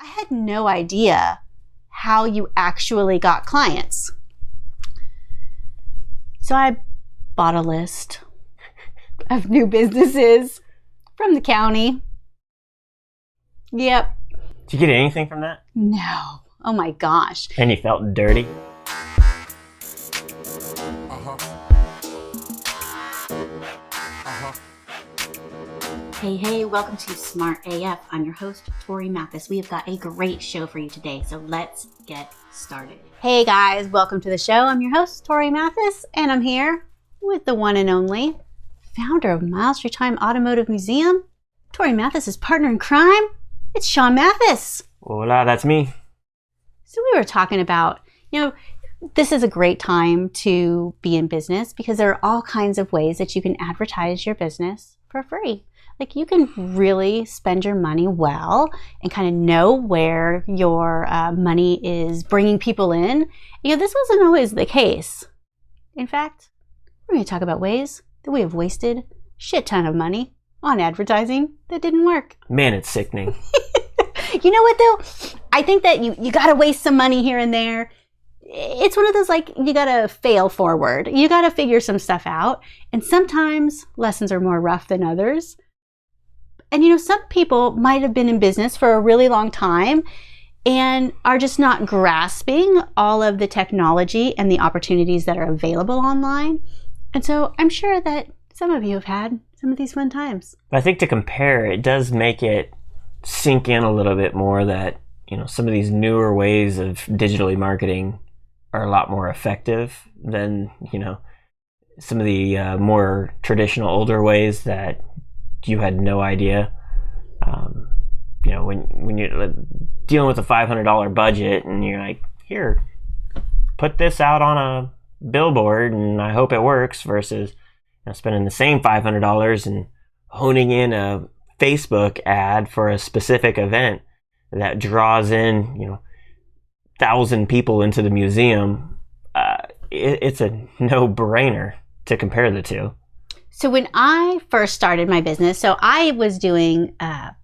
I had no idea how you actually got clients. So I bought a list of new businesses from the county. Yep. Did you get anything from that? No. Oh my gosh. And you felt dirty? Hey, welcome to Smart AF. I'm your host, Torie Mathis. We have got a great show for you today, so let's get started. Hey guys, welcome to the show. I'm your host, Torie Mathis, and I'm here with the one and only founder of Miles Through Time Automotive Museum, Torie Mathis' partner in crime. It's Sean Mathis. Hola, that's me. So we were talking about, this is a great time to be in business because there are all kinds of ways that you can advertise your business for free. Like you can really spend your money well and kind of know where your money is bringing people in. This wasn't always the case. In fact, we're going to talk about ways that we have wasted a shit ton of money on advertising that didn't work. Man, it's sickening. You know what though? I think that you got to waste some money here and there. It's one of those, you got to fail forward. You got to figure some stuff out. And sometimes lessons are more rough than others. And some people might have been in business for a really long time and are just not grasping all of the technology and the opportunities that are available online. And so I'm sure that some of you have had some of these fun times. I think to compare, it does make it sink in a little bit more that, some of these newer ways of digitally marketing are a lot more effective than, some of the more traditional older ways that you had no idea. When you're dealing with a $500 budget and you're like, here, put this out on a billboard and I hope it works, versus spending the same $500 and honing in a Facebook ad for a specific event that draws in 1,000 people into the museum. It's a no-brainer to compare the two. So when I first started my business, I was doing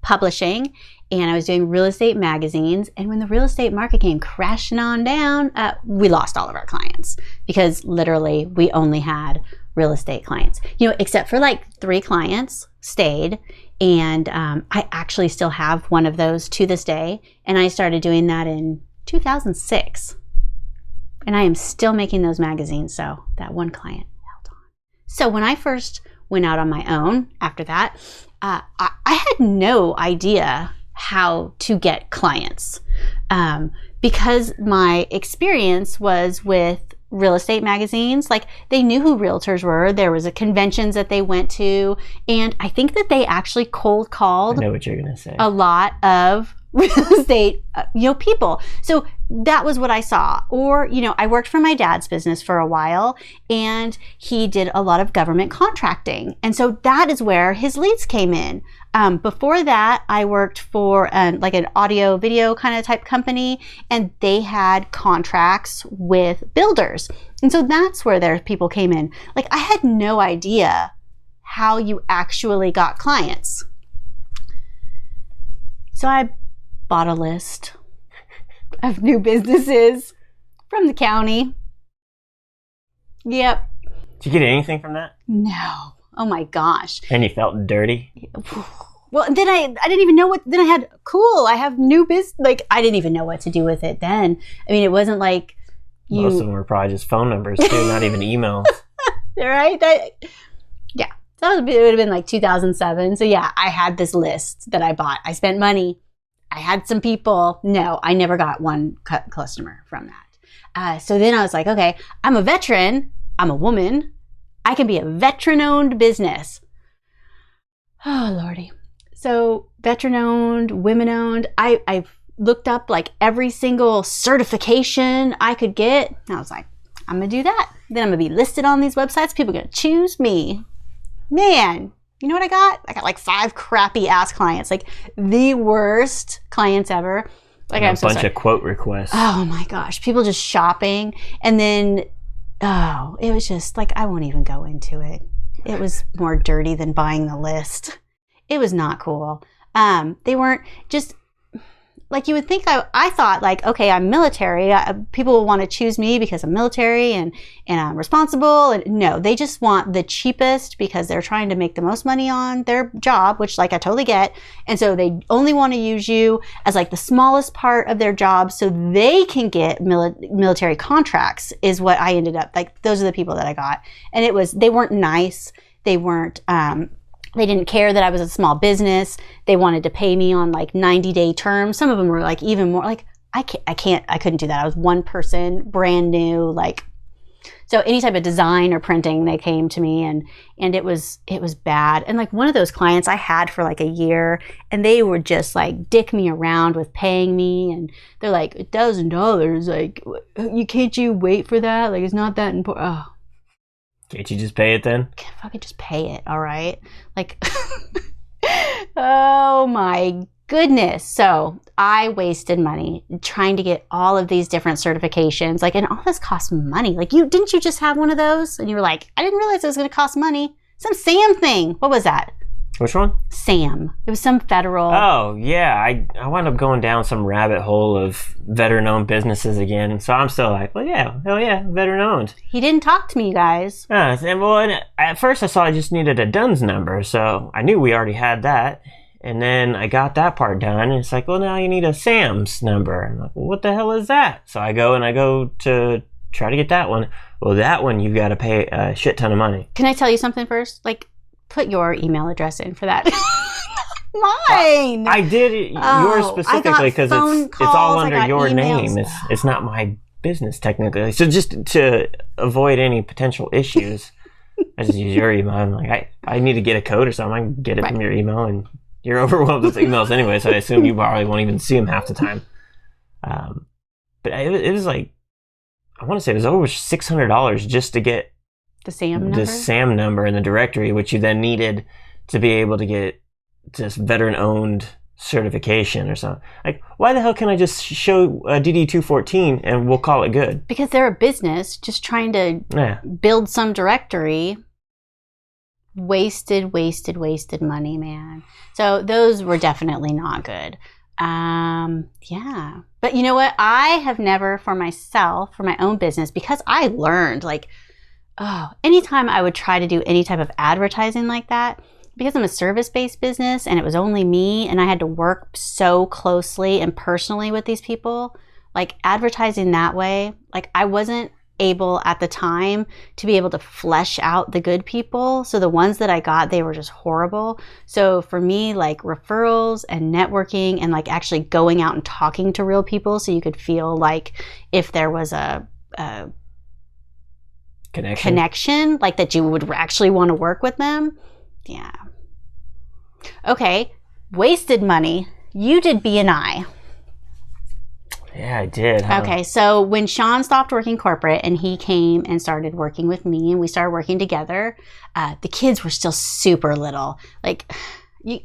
publishing and I was doing real estate magazines. And when the real estate market came crashing on down, we lost all of our clients because literally we only had real estate clients, except for 3 clients stayed. And I actually still have one of those to this day. And I started doing that in 2006. And I am still making those magazines. So that one client. So when I first went out on my own after that, I had no idea how to get clients because my experience was with real estate magazines. They knew who realtors were. There was conventions that they went to. And I think that they actually cold called I know what you're going to say. A lot of real estate, people. So that was what I saw. Or, I worked for my dad's business for a while and he did a lot of government contracting. And so that is where his leads came in. Before that, I worked for an audio video kind of type company and they had contracts with builders. And so that's where their people came in. I had no idea how you actually got clients. So I bought a list of new businesses from the county. Yep. Did you get anything from that? No. Oh my gosh. And you felt dirty? Well, then I didn't even know I have new business. I didn't even know what to do with it then. I mean, it wasn't like Most of them were probably just phone numbers too, not even emails. Right? Yeah. So it would have been 2007. So yeah, I had this list that I bought. I spent money. I had some people. No, I never got one customer from that. So then I was like, okay, I'm a veteran. I'm a woman. I can be a veteran-owned business. Oh, Lordy. So veteran-owned, women-owned. I've looked up every single certification I could get. And I was like, I'm going to do that. Then I'm going to be listed on these websites. People are going to choose me. Man. You know what I got? I got 5 crappy ass clients, the worst clients ever. I'm so bunch of quote requests. Oh my gosh, people just shopping, and then it was just I won't even go into it. It was more dirty than buying the list. It was not cool. They weren't just. like you would think I thought like, okay, I'm military. People will want to choose me because I'm military and I'm responsible. And no, they just want the cheapest because they're trying to make the most money on their job, which like I totally get. And so they only want to use you as like the smallest part of their job so they can get military contracts is what I ended up, like those are the people that I got. And they weren't nice. They weren't, they didn't care that I was a small business. They wanted to pay me on like 90-day terms. Some of them were like even more like, I couldn't do that. I was one person, brand new, like, so any type of design or printing, they came to me and it was bad. And like one of those clients I had for like a year and they were just like dick me around with paying me. And they're like $1,000. Like, can't you wait for that? Like, it's not that important. Oh. Can't you just pay it then? Can't fucking just pay it, all right? Like, oh my goodness. So I wasted money trying to get all of these different certifications. Like, and all this costs money. Like, didn't you just have one of those? And you were like, I didn't realize it was going to cost money. Some SAM thing. What was that? Which one? SAM. It was some federal. Oh, yeah. I wound up going down some rabbit hole of veteran-owned businesses again. So I'm still like, well, yeah, hell yeah, veteran-owned. He didn't talk to me, you guys. And at first I saw I just needed a DUNS number, so I knew we already had that. And then I got that part done, and it's like, well, now you need a SAMS number. And I'm like, well, what the hell is that? So I go to try to get that one. Well, that one you've got to pay a shit ton of money. Can I tell you something first? Like, put your email address in for that. Mine. I did yours specifically because it's all under your name. It's not my business technically. So just to avoid any potential issues, I just use your email. I'm like, I need to get a code or something. I can get it from your email, and you're overwhelmed with emails anyway. So I assume you probably won't even see them half the time. But it was like, I want to say it was over $600 just to get the SAM number in the directory, which you then needed to be able to get this veteran-owned certification or something. Like, why the hell can I just show DD-214 and we'll call it good? Because they're a business just trying to build some directory. Wasted money, man. So those were definitely not good. Yeah. But you know what? I have never, for myself, for my own business, because I learned, like, anytime I would try to do any type of advertising like that, because I'm a service-based business and it was only me and I had to work so closely and personally with these people, like advertising that way, like I wasn't able at the time to be able to flesh out the good people. So the ones that I got, they were just horrible. So for me, like referrals and networking and like actually going out and talking to real people so you could feel like if there was a connection, like that you would actually want to work with them. Yeah. Okay. Wasted money. You did B&I. Yeah, I did. Huh? Okay. So when Sean stopped working corporate and he came and started working with me and we started working together, the kids were still super little. Like,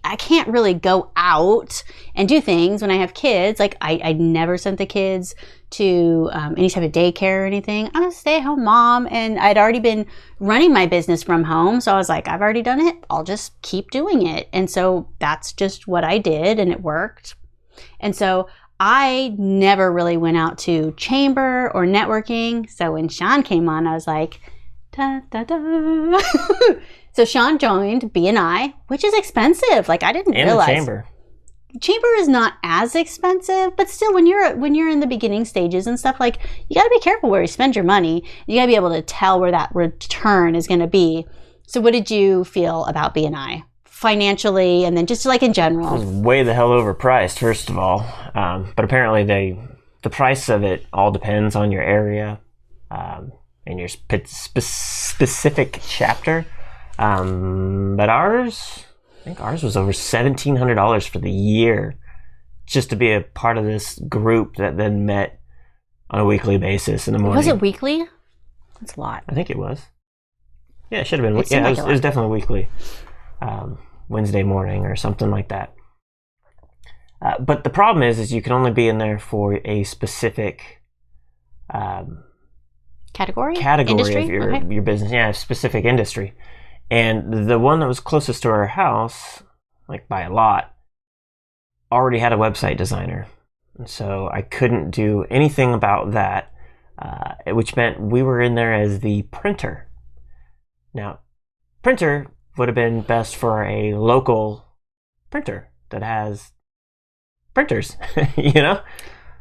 I can't really go out and do things when I have kids. Like I never sent the kids to any type of daycare or anything. I'm a stay-at-home mom, and I'd already been running my business from home. So I was like, I've already done it. I'll just keep doing it. And so that's just what I did, and it worked. And so I never really went out to chamber or networking. So when Sean came on, I was like, da, da, da. So Sean joined B&I, which is expensive. Like I didn't realize. And the chamber. Chamber is not as expensive, but still, when you're in the beginning stages and stuff, like you got to be careful where you spend your money. You got to be able to tell where that return is going to be. So, what did you feel about B&I financially, and then just like in general? It was way the hell overpriced, first of all. But apparently, the price of it all depends on your area and your specific chapter. But I think ours was over $1,700 for the year just to be a part of this group that then met on a weekly basis in the morning. Was it weekly? That's a lot. I think it was. Yeah, it should have been. It was definitely weekly. Wednesday morning or something like that. But the problem is you can only be in there for a specific category industry? Of your business. Yeah, a specific industry. And the one that was closest to our house, like by a lot, already had a website designer. So I couldn't do anything about that, which meant we were in there as the printer. Now, printer would have been best for a local printer that has printers, you know?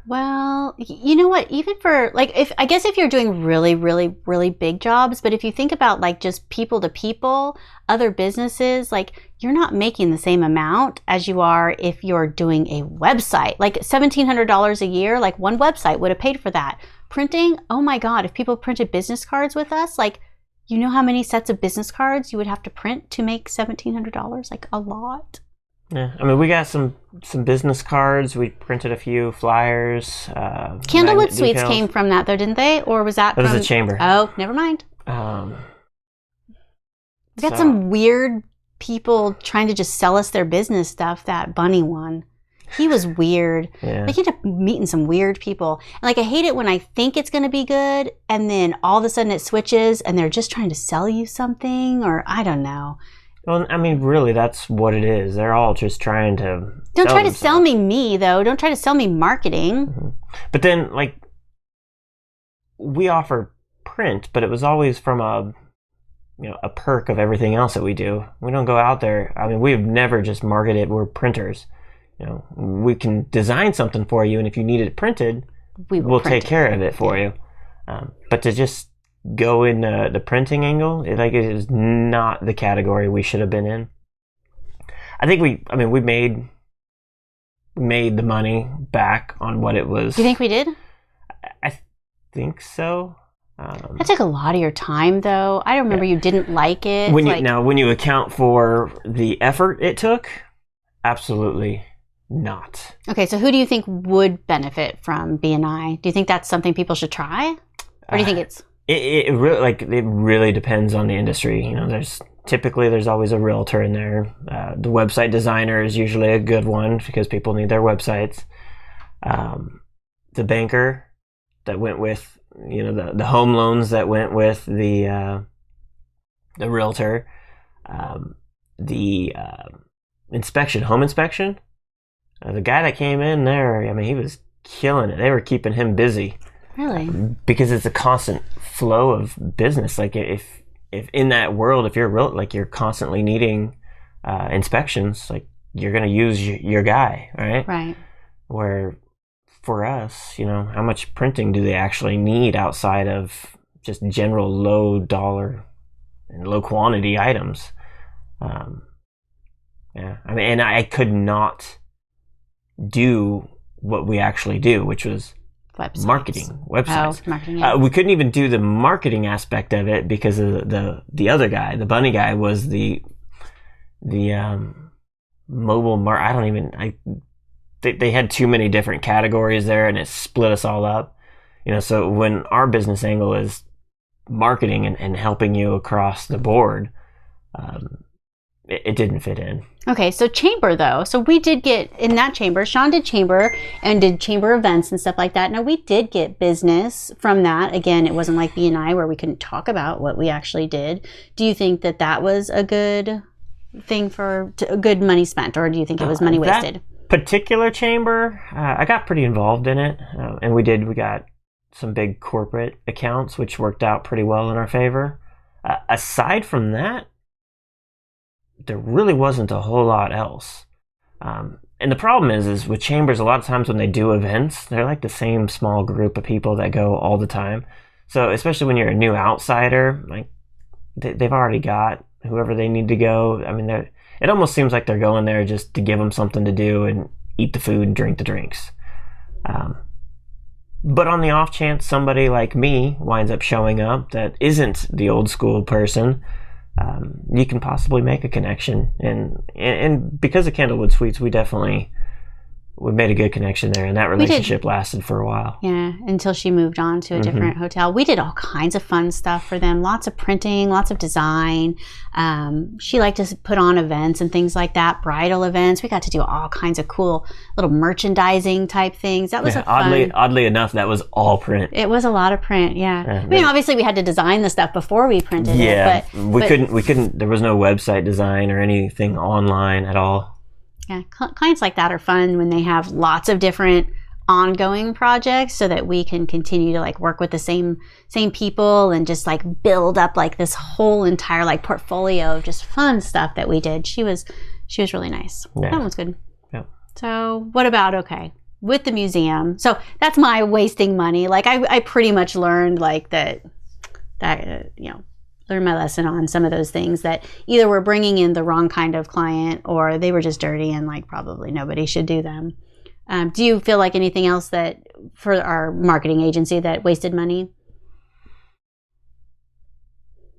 Well, you know what? Even for like, if you're doing really, really, really big jobs, but if you think about like just people to people, other businesses, like you're not making the same amount as you are if you're doing a website. Like $1,700 a year, like one website would have paid for that. Printing, oh my God, if people printed business cards with us, like, you know how many sets of business cards you would have to print to make $1,700? Like a lot. Yeah, I mean, we got some business cards. We printed a few flyers. Candlewood Suites came from that, though, didn't they? Or was that from... That was a chamber. Oh, never mind. We got some weird people trying to just sell us their business stuff, that Bunny one. He was weird. Yeah. I ended up meeting some weird people. And like, I hate it when I think it's going to be good, and then all of a sudden it switches, and they're just trying to sell you something, or I don't know. Well, I mean, really, that's what it is. They're all just trying to... Don't try to sell me, though. Don't try to sell me marketing. Mm-hmm. But then, like, we offer print, but it was always from a perk of everything else that we do. We don't go out there. I mean, we've never just marketed. We're printers. You know, we can design something for you, and if you need it printed, we'll take care of it for you. But to just go in the printing angle, it is not the category we should have been in. I think we made the money back on what it was. Do you think we did? I think so. That took a lot of your time, though. I remember you didn't like it. When you account for the effort it took, absolutely not. Okay, so who do you think would benefit from B&I? Do you think that's something people should try, or do you think it's? It really depends on the industry. You know, there's always a realtor in there. The website designer is usually a good one because people need their websites. The banker that went with, the home loans that went with the realtor. The home inspection. The guy that came in there, I mean, he was killing it. They were keeping him busy. Really? Because it's a constant flow of business. Like if in that world, if you're constantly needing inspections, like you're going to use your guy, right? Right. Where for us, how much printing do they actually need outside of just general low dollar and low quantity items? Yeah. I mean, and I could not do what we actually do, which was websites. Websites. Oh, marketing, yeah. We couldn't even do the marketing aspect of it because of the other guy, the bunny guy, was the mobile they had too many different categories there, and it split us all up. So when our business angle is marketing and helping you across the board, it didn't fit in. Okay, so chamber though. So we did get in that chamber. Sean did chamber and did chamber events and stuff like that. Now we did get business from that. Again, it wasn't like B&I where we couldn't talk about what we actually did. Do you think that was a good thing for a good money spent, or do you think it was money wasted? That particular chamber, I got pretty involved in it, and we got some big corporate accounts, which worked out pretty well in our favor. Aside from that, there really wasn't a whole lot else. And the problem is with chambers, a lot of times when they do events, they're like the same small group of people that go all the time. So especially when you're a new outsider, like they've already got whoever they need to go. I mean, it almost seems like they're going there just to give them something to do and eat the food and drink the drinks. But on the off chance somebody like me winds up showing up that isn't the old school person, you can possibly make a connection, and because of Candlewood Suites, we made a good connection there, and that relationship lasted for a while. Yeah, until she moved on to a different hotel. We did all kinds of fun stuff for them. Lots of printing, lots of design. She liked to put on events and things like that, bridal events. We got to do all kinds of cool little merchandising type things. That was oddly enough, that was all print. It was a lot of print, yeah. I mean, obviously we had to design the stuff before we printed it. Yeah, we couldn't, there was no website design or anything online at all. Yeah, clients like that are fun when they have lots of different ongoing projects so that we can continue to like work with the same people and just like build up like this whole entire like portfolio of just fun stuff that we did. She was really nice. Yeah. That was good. Yeah. So what about, okay, with the museum? So that's my wasting money. Like I pretty much learned like that learned my lesson on some of those things that either were bringing in the wrong kind of client or they were just dirty and like probably nobody should do them. Do you feel like anything else that for our marketing agency that wasted money?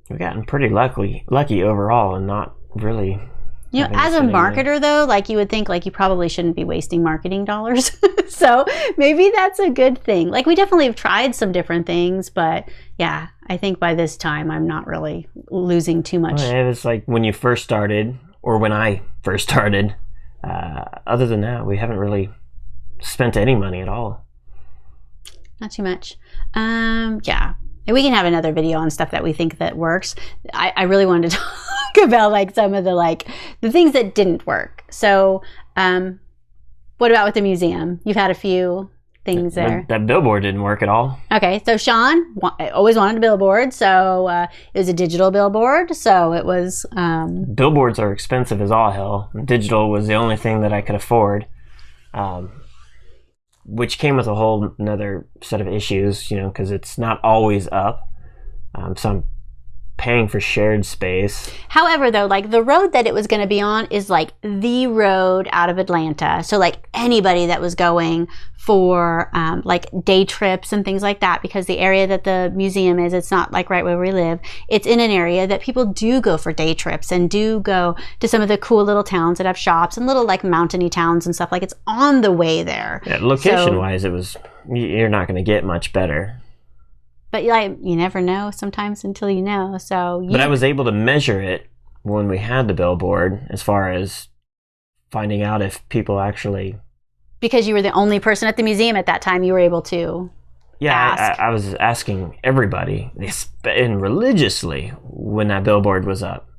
We've gotten pretty lucky overall and not really. You know, as a marketer though, like you would think like you probably shouldn't be wasting marketing dollars. So maybe that's a good thing. Like we definitely have tried some different things, but yeah, I think by this time I'm not really losing too much. Well, it was like when you first started or when I first started. Other than that, we haven't really spent any money at all. Not too much. Yeah. And we can have another video on stuff that we think that works. I really wanted to talk about like some of the things that didn't work. So what about with the museum? You've had a few things there. That billboard didn't work at all. Okay, so Sean always wanted a billboard, so it was a digital billboard, so it was... Billboards are expensive as all hell. Digital was the only thing that I could afford, which came with a whole another set of issues, because it's not always up. So I'm paying for shared space. However, though, like the road that it was going to be on is like the road out of Atlanta. So like anybody that was going for like day trips and things like that, because the area that the museum is, it's not like right where we live. It's in an area that people do go for day trips and do go to some of the cool little towns that have shops and little like mountainy towns and stuff. Like it's on the way there. Yeah, location wise, you're not going to get much better. But you never know sometimes until you know. But I was able to measure it when we had the billboard as far as finding out if people actually... Because you were the only person at the museum at that time, you were able to ask. I was asking everybody, and religiously, when that billboard was up.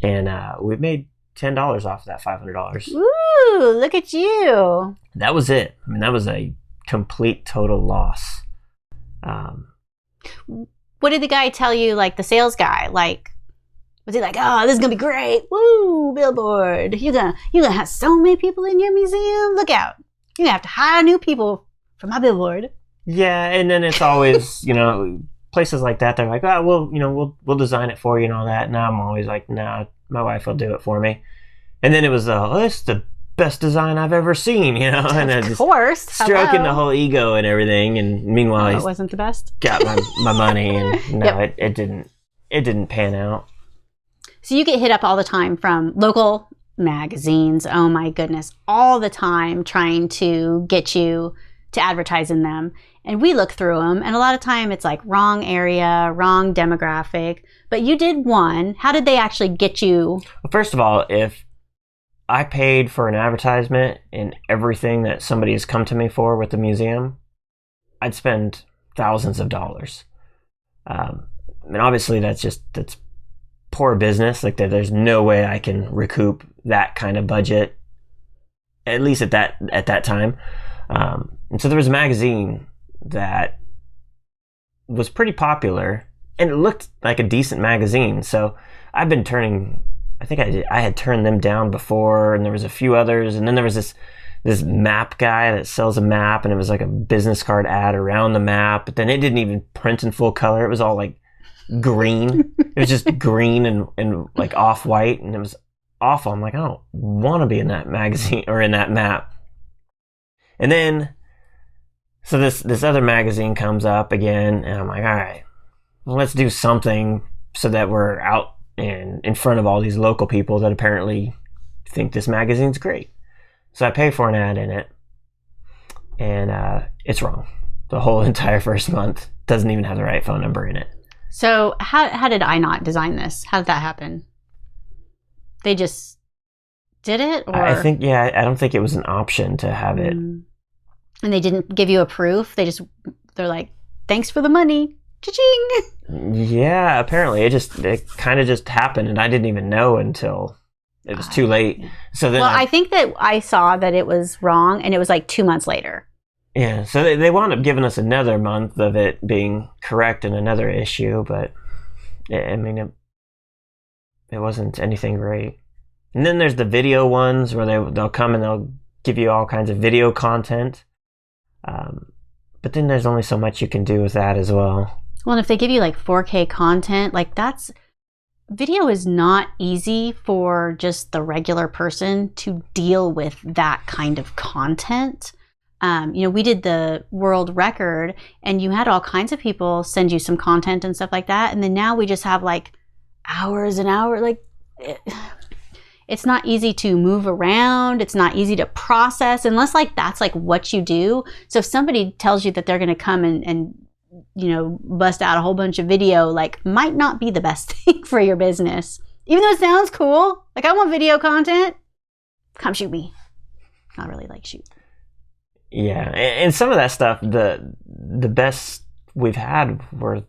And we made $10 off of that $500. Ooh, look at you. That was it. I mean, that was a complete, total loss. What did the guy tell you, like the sales guy? Like, was he like, oh, this is gonna be great, woo, billboard, you're gonna have so many people in your museum, look out, you're gonna have to hire new people for my billboard? Yeah. And then it's always places like that, they're like, oh well, we'll design it for you and all that, and I'm always like, nah, my wife will do it for me. And then it was it's the best design I've ever seen, and of course, stroking the whole ego and everything. And meanwhile, it wasn't the best. Got my money, and no, yep. it didn't pan out. So you get hit up all the time from local magazines. Oh my goodness, all the time trying to get you to advertise in them. And we look through them, and a lot of time it's like wrong area, wrong demographic. But you did one. How did they actually get you? Well, first of all, if I paid for an advertisement in everything that somebody has come to me for with the museum, I'd spend thousands of dollars. And obviously that's poor business. Like there's no way I can recoup that kind of budget, at least at that time. And so there was a magazine that was pretty popular and it looked like a decent magazine. So I've been I think I had turned them down before, and there was a few others, and then there was this map guy that sells a map, and it was like a business card ad around the map, but then it didn't even print in full color. It was all like green. It was just green and like off-white, and it was awful. I'm like, I don't want to be in that magazine or in that map. And then, so this other magazine comes up again, and I'm like, all right, well, let's do something so that we're out and in front of all these local people that apparently think this magazine's great. So I pay for an ad in it, and it's wrong. The whole entire first month doesn't even have the right phone number in it. So how did I not design this? How did that happen? They just did it? Or? I think, I don't think it was an option to have it. And they didn't give you a proof? They're like, thanks for the money. Cha-ching! Yeah, apparently it kind of just happened, and I didn't even know until it was too late. So then, I think that I saw that it was wrong, and it was like 2 months later. Yeah, so they wound up giving us another month of it being correct in another issue, but I mean, it wasn't anything great. And then there's the video ones where they'll come and they'll give you all kinds of video content. But then there's only so much you can do with that as well. Well, and if they give you like 4K content, like video is not easy for just the regular person to deal with that kind of content. We did the world record and you had all kinds of people send you some content and stuff like that. And then now we just have like hours and hours, it's not easy to move around. It's not easy to process unless like that's like what you do. So if somebody tells you that they're going to come and bust out a whole bunch of video, like might not be the best thing for your business. Even though it sounds cool. Like I want video content. Come shoot me. Not really like shoot. Yeah. And some of that stuff, the best we've had were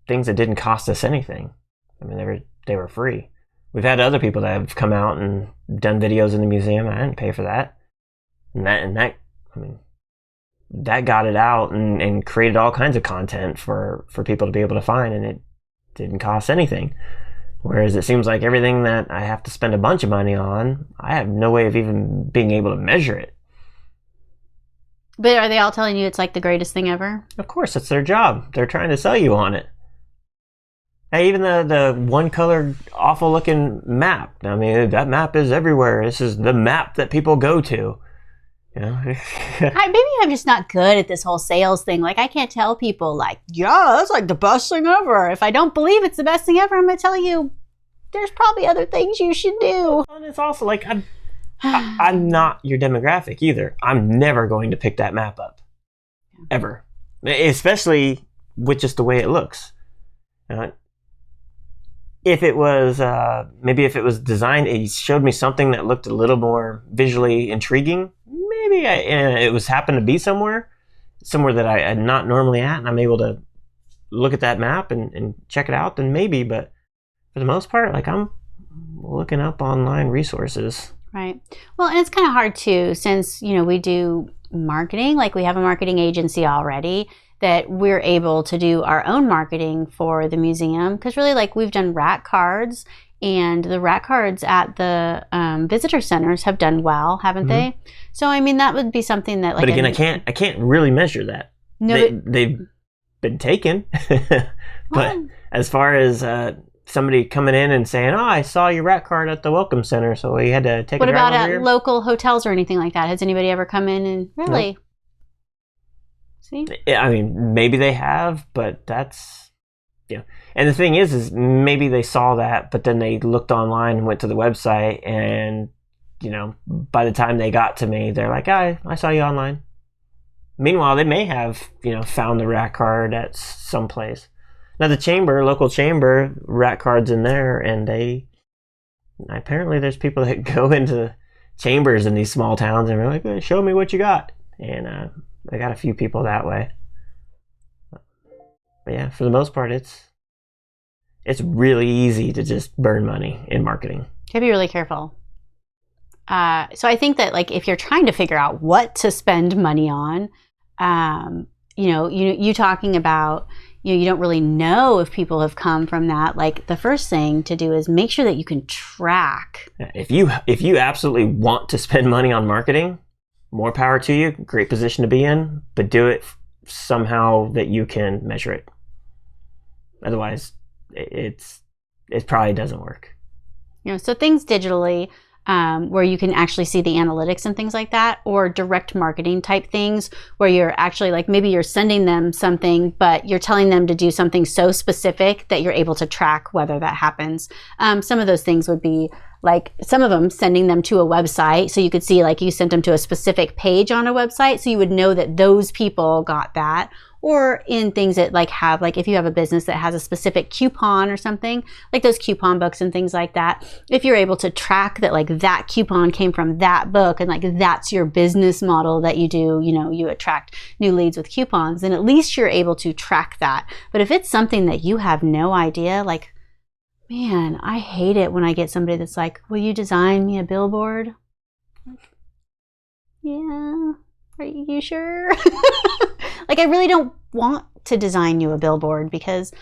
things that didn't cost us anything. I mean, they were free. We've had other people that have come out and done videos in the museum. I didn't pay for that. And that got it out and created all kinds of content for people to be able to find, and it didn't cost anything. Whereas it seems like everything that I have to spend a bunch of money on, I have no way of even being able to measure it. But are they all telling you it's like the greatest thing ever? Of course, it's their job. They're trying to sell you on it. Hey, even the one-colored, awful-looking map. I mean, that map is everywhere. This is the map that people go to. Maybe I'm just not good at this whole sales thing. Like, I can't tell people, like, yeah, that's like the best thing ever. If I don't believe it's the best thing ever, I'm going to tell you there's probably other things you should do. And it's also like, I'm not your demographic either. I'm never going to pick that map up. Ever. Especially with just the way it looks. If it was, maybe if it was designed, it showed me something that looked a little more visually intriguing. Maybe it was happened to be somewhere that I'm not normally at, and I'm able to look at that map and check it out, then maybe. But for the most part, like I'm looking up online resources. Right. Well, and it's kind of hard too, since, we do marketing, like we have a marketing agency already, that we're able to do our own marketing for the museum. Because really, like, we've done rat cards, and the rat cards at the visitor centers have done well, haven't they? So, I mean, that would be something that, like... But again, I can't really measure that. No, they've been taken. But as far as somebody coming in and saying, oh, I saw your rat card at the Welcome Center, so we had to take a drive over here. What about at local hotels or anything like that? Has anybody ever come in and... Really? Nope. See? I mean, maybe they have, but that's... Yeah. And the thing is maybe they saw that, but then they looked online and went to the website, and, by the time they got to me, they're like, I saw you online. Meanwhile, they may have, found the rat card at some place. Now, the local chamber, rat cards in there, and apparently there's people that go into chambers in these small towns and are like, show me what you got. And I got a few people that way. But yeah, for the most part, it's really easy to just burn money in marketing. You gotta be really careful. So I think that, like, if you're trying to figure out what to spend money on, you talking about, you don't really know if people have come from that. Like, the first thing to do is make sure that you can track. If you absolutely want to spend money on marketing, more power to you. Great position to be in, but do it somehow that you can measure it. Otherwise, it probably doesn't work. So things digitally, where you can actually see the analytics and things like that, or direct marketing type things where you're actually, like, maybe you're sending them something, but you're telling them to do something so specific that you're able to track whether that happens. Some of those things would be, like, some of them sending them to a website, so you could see, like, you sent them to a specific page on a website, so you would know that those people got that. Or in things that, like, have, like, if you have a business that has a specific coupon or something, like those coupon books and things like that, if you're able to track that, like, that coupon came from that book, and, like, that's your business model that you do, you attract new leads with coupons, then at least you're able to track that. But if it's something that you have no idea, like, man, I hate it when I get somebody that's like, will you design me a billboard? Like, yeah, Are you sure? Like, I really don't want to design you a billboard because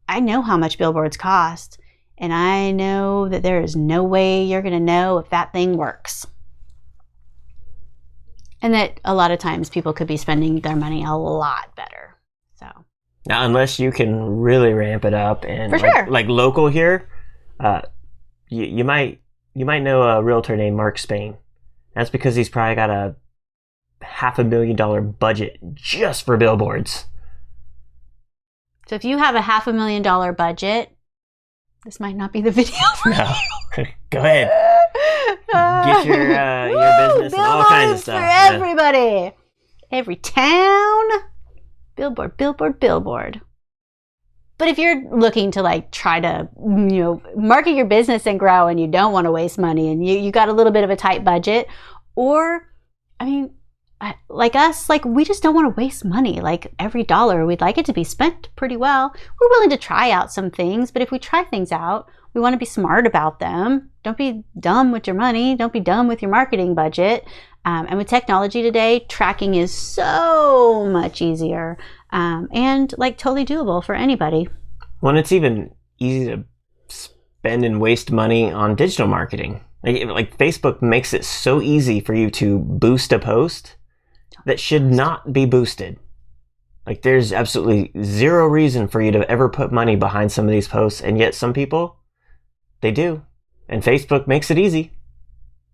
I know how much billboards cost, and I know that there is no way you're going to know if that thing works. And that a lot of times people could be spending their money a lot better. So now, unless you can really ramp it up, and For sure. like local here, you might know a realtor named Mark Spain. That's because he's probably got a $500,000 budget just for billboards. So if you have a $500,000 budget, this might not be the video for No. you. Go ahead. Get your business and all kinds of stuff. For everybody. Every town. Billboard, billboard, billboard. But if you're looking to like try to, market your business and grow, and you don't want to waste money, and you got a little bit of a tight budget, or, like us, like we just don't want to waste money. Like every dollar, we'd like it to be spent pretty well. We're willing to try out some things, but if we try things out, we want to be smart about them. Don't be dumb with your money. Don't be dumb with your marketing budget. And with technology today, tracking is so much easier and like totally doable for anybody. Well, it's even easy to spend and waste money on digital marketing. Like Facebook makes it so easy for you to boost a post that should not be boosted. Like there's absolutely zero reason for you to ever put money behind some of these posts, and yet some people, they do. And Facebook makes it easy.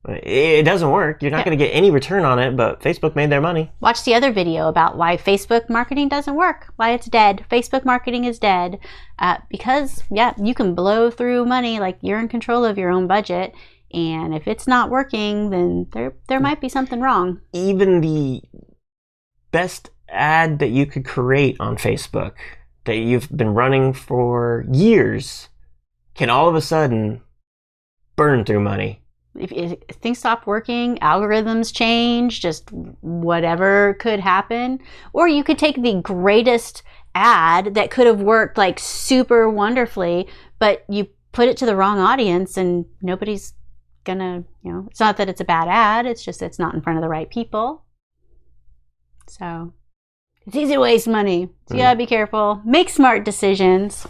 It doesn't work. You're not going to get any return on it, but Facebook made their money. Watch the other video about why Facebook marketing doesn't work, why it's dead. Facebook marketing is dead because, you can blow through money like you're in control of your own budget. And if it's not working, then there might be something wrong. Even the best ad that you could create on Facebook that you've been running for years can all of a sudden burn through money. If things stop working, algorithms change, just whatever could happen. Or you could take the greatest ad that could have worked like super wonderfully, but you put it to the wrong audience and nobody's gonna, it's not that it's a bad ad, it's just it's not in front of the right people. So it's easy to waste money. So you gotta be careful. Make smart decisions.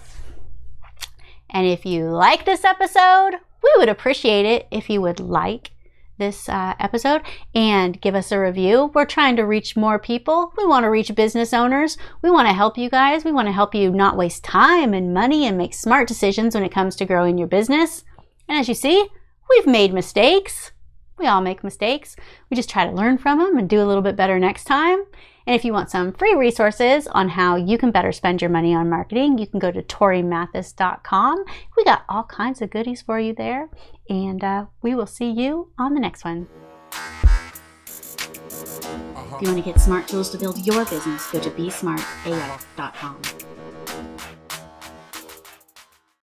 And if you like this episode, we would appreciate it if you would like this episode and give us a review. We're trying to reach more people. We want to reach business owners. We want to help you guys. We want to help you not waste time and money and make smart decisions when it comes to growing your business. And as you see, we've made mistakes. We all make mistakes. We just try to learn from them and do a little bit better next time. And if you want some free resources on how you can better spend your money on marketing, you can go to TorieMathis.com. We got all kinds of goodies for you there. And we will see you on the next one. If you want to get smart tools to build your business, go to BeSmartAF.com.